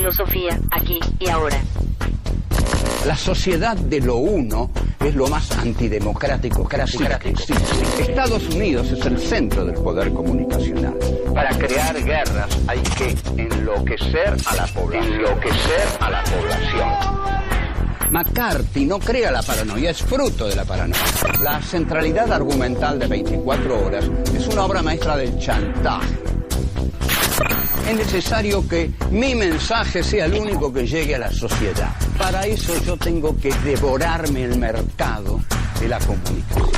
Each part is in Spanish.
Filosofía, aquí y ahora. La sociedad de lo uno es lo más antidemocrático. Sí. Estados Unidos es el centro del poder comunicacional. Para crear guerras hay que enloquecer a la población. McCarthy no crea la paranoia, es fruto de la paranoia. La centralidad argumental de 24 horas es una obra maestra del chantaje. Es necesario que mi mensaje sea el único que llegue a la sociedad. Para eso yo tengo que devorarme el mercado de la comunicación.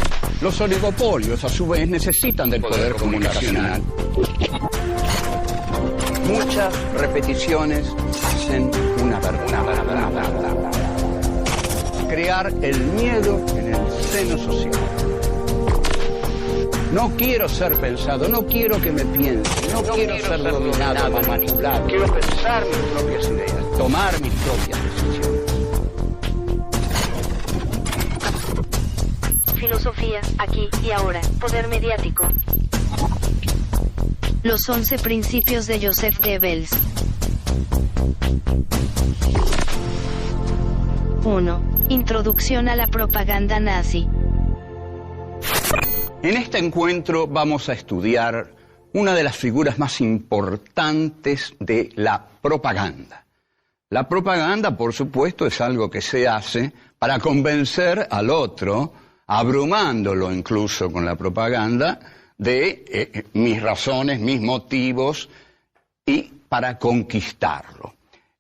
Los oligopolios, a su vez, necesitan del poder comunicacional. Muchas repeticiones hacen una verdad. Crear el miedo en el seno social. No quiero ser pensado, no quiero que me piensen, no quiero ser dominado, manipulado. Quiero pensar mis propias ideas, tomar mis propias decisiones. Filosofía, aquí y ahora. Poder mediático. Los 11 principios de Joseph Goebbels. 1. Introducción a la propaganda nazi. En este encuentro vamos a estudiar una de las figuras más importantes de la propaganda. La propaganda, por supuesto, es algo que se hace para convencer al otro, abrumándolo incluso con la propaganda, de mis razones, mis motivos, y para conquistarlo.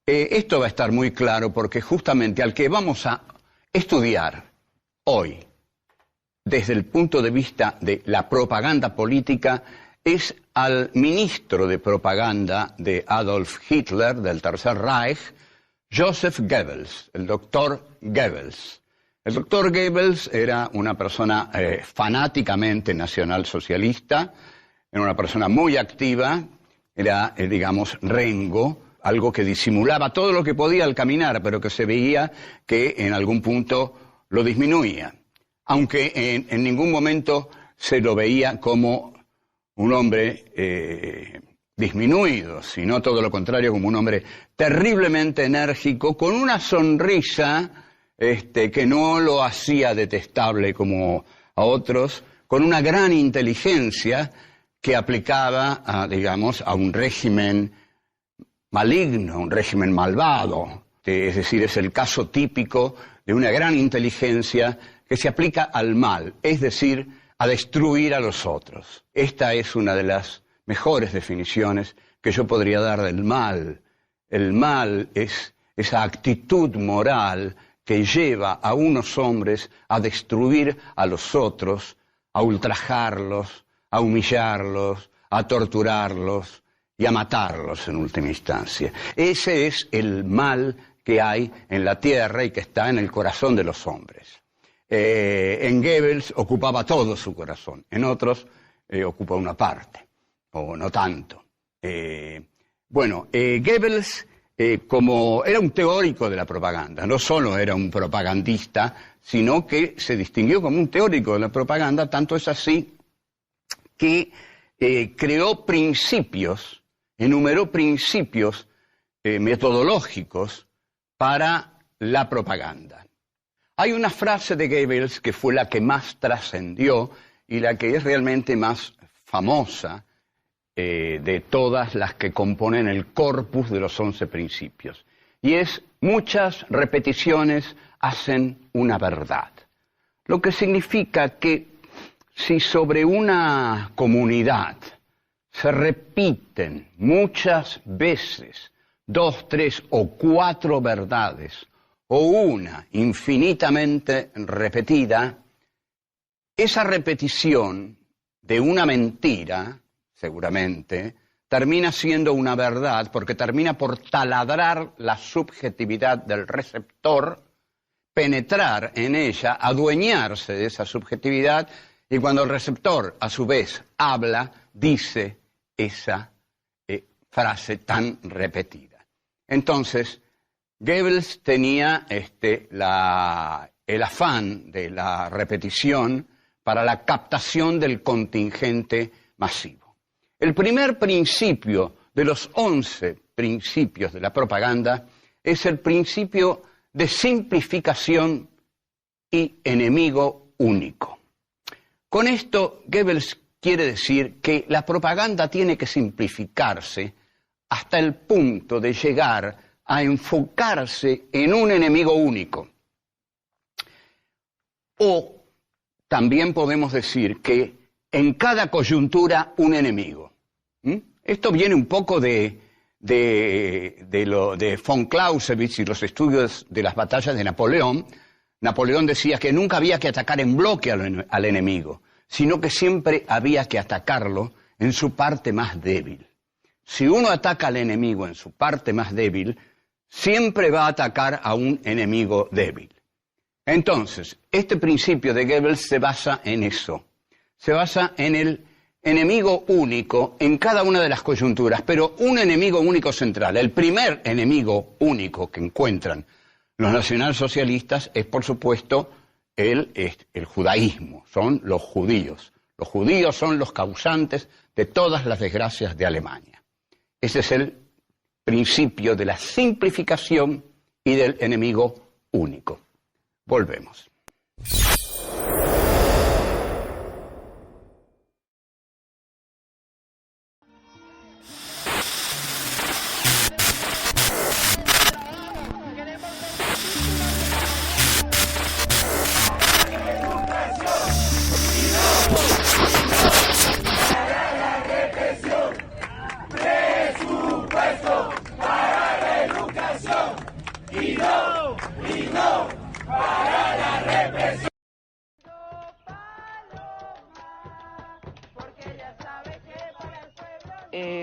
Esto va a estar muy claro porque justamente al que vamos a estudiar hoy, desde el punto de vista de la propaganda política, es al ministro de propaganda de Adolf Hitler, del Tercer Reich, Joseph Goebbels, el doctor Goebbels. El doctor Goebbels era una persona fanáticamente nacionalsocialista, era una persona muy activa, era, digamos, rengo, algo que disimulaba todo lo que podía al caminar, pero que se veía que en algún punto lo disminuía. Aunque en ningún momento se lo veía como un hombre disminuido, sino todo lo contrario, como un hombre terriblemente enérgico, con una sonrisa que no lo hacía detestable como a otros, con una gran inteligencia que aplicaba, a un régimen maligno, un régimen malvado. Es decir, es el caso típico de una gran inteligencia que se aplica al mal, es decir, a destruir a los otros. Esta es una de las mejores definiciones que yo podría dar del mal. El mal es esa actitud moral que lleva a unos hombres a destruir a los otros, a ultrajarlos, a humillarlos, a torturarlos y a matarlos en última instancia. Ese es el mal que hay en la tierra y que está en el corazón de los hombres. En Goebbels ocupaba todo su corazón, en otros ocupa una parte, o no tanto. Goebbels, como era un teórico de la propaganda, no solo era un propagandista, sino que se distinguió como un teórico de la propaganda, tanto es así que creó principios, enumeró principios metodológicos para la propaganda. Hay una frase de Goebbels que fue la que más trascendió y la que es realmente más famosa de todas las que componen el corpus de los 11 principios. Y es: muchas repeticiones hacen una verdad. Lo que significa que si sobre una comunidad se repiten muchas veces 2, 3 o 4 verdades, o una infinitamente repetida, esa repetición de una mentira, seguramente, termina siendo una verdad porque termina por taladrar la subjetividad del receptor, penetrar en ella, adueñarse de esa subjetividad, y cuando el receptor, a su vez, habla, dice esa frase tan repetida. Entonces, Goebbels tenía el afán de la repetición para la captación del contingente masivo. El primer principio de los 11 principios de la propaganda es el principio de simplificación y enemigo único. Con esto, Goebbels quiere decir que la propaganda tiene que simplificarse hasta el punto de llegar a enfocarse en un enemigo único. O también podemos decir que en cada coyuntura un enemigo. Esto viene un poco de von Clausewitz y los estudios de las batallas de Napoleón. Napoleón decía que nunca había que atacar en bloque al enemigo, sino que siempre había que atacarlo en su parte más débil. Si uno ataca al enemigo en su parte más débil, siempre va a atacar a un enemigo débil. Entonces, este principio de Goebbels se basa en eso. Se basa en el enemigo único en cada una de las coyunturas, pero un enemigo único central. El primer enemigo único que encuentran los nacionalsocialistas es, por supuesto, el judaísmo, son los judíos. Los judíos son los causantes de todas las desgracias de Alemania. Ese es el principio de la simplificación y del enemigo único. Volvemos.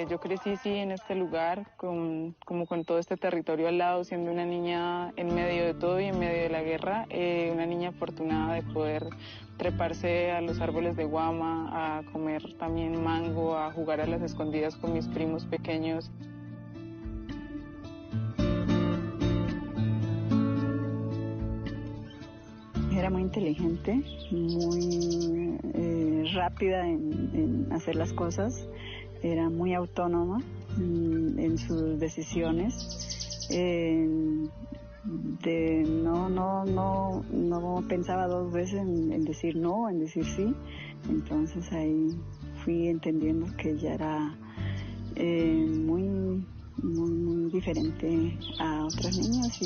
Yo crecí sí en este lugar, como con todo este territorio al lado, siendo una niña en medio de todo y en medio de la guerra, una niña afortunada de poder treparse a los árboles de guama, a comer también mango, a jugar a las escondidas con mis primos pequeños. Era muy inteligente, muy rápida en hacer las cosas. Era muy autónoma en sus decisiones, no pensaba dos veces en decir no, en decir sí. Entonces ahí fui entendiendo que ella era muy diferente a otras niñas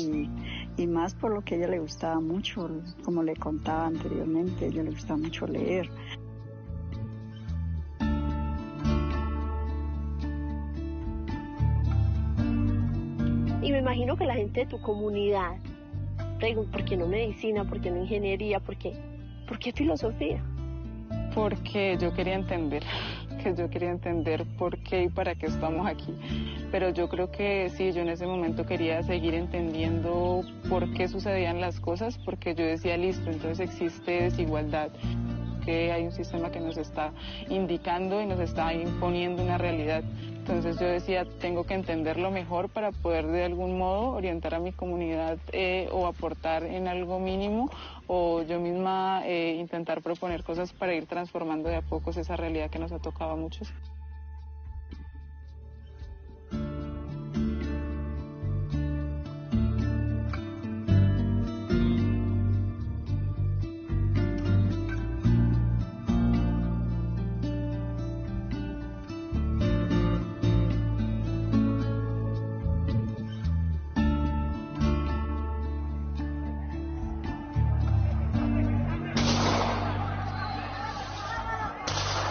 y más por lo que a ella le gustaba mucho, como le contaba anteriormente, a ella le gustaba mucho leer. Y me imagino que la gente de tu comunidad pregunta, ¿por qué no medicina? ¿Por qué no ingeniería? ¿Por qué filosofía? Porque yo quería entender por qué y para qué estamos aquí. Pero yo creo que sí, yo en ese momento quería seguir entendiendo por qué sucedían las cosas, porque yo decía, listo, entonces existe desigualdad, que hay un sistema que nos está indicando y nos está imponiendo una realidad. Entonces yo decía, tengo que entenderlo mejor para poder de algún modo orientar a mi comunidad o aportar en algo mínimo, o yo misma intentar proponer cosas para ir transformando de a pocos esa realidad que nos ha tocado a muchos.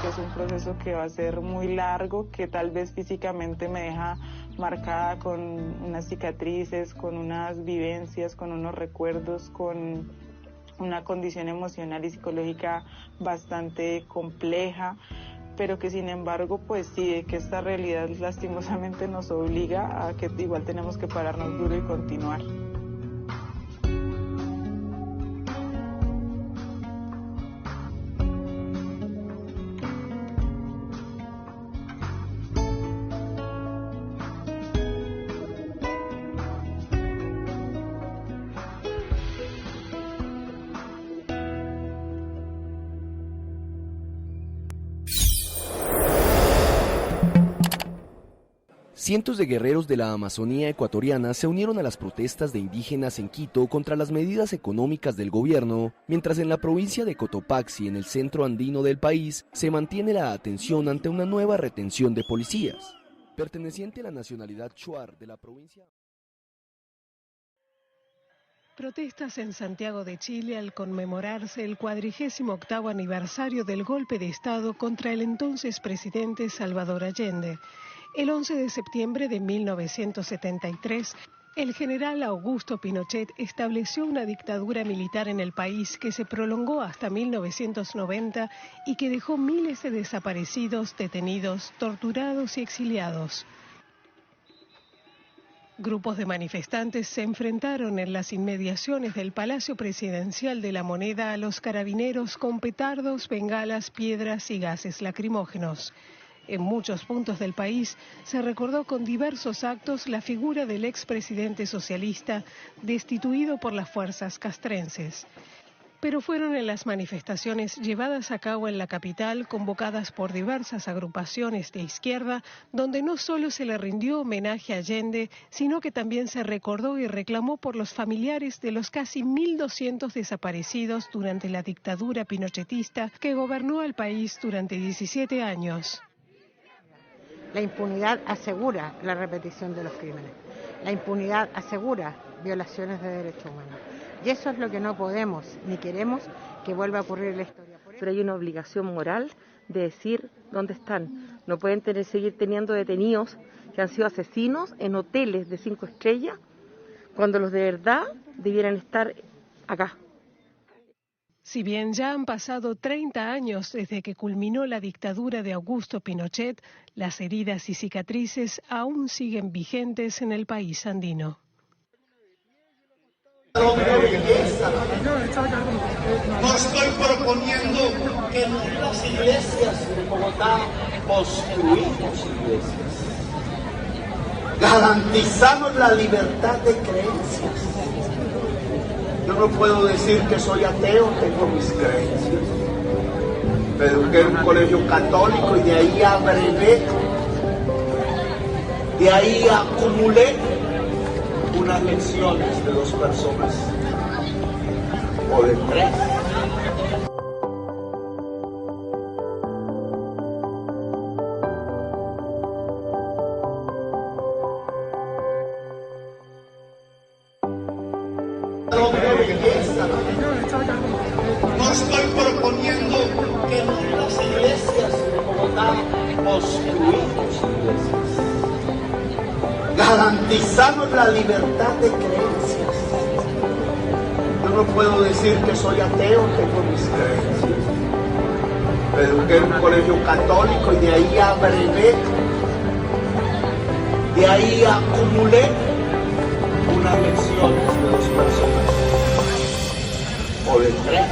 Es un proceso que va a ser muy largo, que tal vez físicamente me deja marcada con unas cicatrices, con unas vivencias, con unos recuerdos, con una condición emocional y psicológica bastante compleja, pero que sin embargo, pues sí, que esta realidad lastimosamente nos obliga a que igual tenemos que pararnos duro y continuar. Cientos de guerreros de la Amazonía ecuatoriana se unieron a las protestas de indígenas en Quito contra las medidas económicas del gobierno, mientras en la provincia de Cotopaxi, en el centro andino del país, se mantiene la atención ante una nueva retención de policías. Perteneciente a la nacionalidad Shuar de la provincia. Protestas en Santiago de Chile al conmemorarse el 48º aniversario del golpe de Estado contra el entonces presidente Salvador Allende. El 11 de septiembre de 1973, el general Augusto Pinochet estableció una dictadura militar en el país que se prolongó hasta 1990 y que dejó miles de desaparecidos, detenidos, torturados y exiliados. Grupos de manifestantes se enfrentaron en las inmediaciones del Palacio Presidencial de la Moneda a los carabineros con petardos, bengalas, piedras y gases lacrimógenos. En muchos puntos del país se recordó con diversos actos la figura del expresidente socialista destituido por las fuerzas castrenses. Pero fueron en las manifestaciones llevadas a cabo en la capital, convocadas por diversas agrupaciones de izquierda, donde no solo se le rindió homenaje a Allende, sino que también se recordó y reclamó por los familiares de los casi 1.200 desaparecidos durante la dictadura pinochetista que gobernó al país durante 17 años. La impunidad asegura la repetición de los crímenes. La impunidad asegura violaciones de derechos humanos. Y eso es lo que no podemos ni queremos que vuelva a ocurrir en la historia. Pero hay una obligación moral de decir dónde están. No pueden seguir teniendo detenidos que han sido asesinos en hoteles de 5 estrellas, cuando los de verdad debieran estar acá. Si bien ya han pasado 30 años desde que culminó la dictadura de Augusto Pinochet, las heridas y cicatrices aún siguen vigentes en el país andino. No estoy proponiendo que en las iglesias de Bogotá construimos iglesias. Garantizamos la libertad de creencias. Yo no puedo decir que soy ateo, tengo mis creencias. Me eduqué en un colegio católico y de ahí abrevé, de ahí acumulé unas lecciones de 2 personas o de 3. No estoy proponiendo que en las iglesias de Bogotá construimos iglesias. Garantizamos la libertad de creencias. Yo no puedo decir que soy ateo, tengo mis creencias. Me eduqué en un colegio católico y de ahí abrevé, de ahí acumulé unas lecciones de 2 personas o de 3.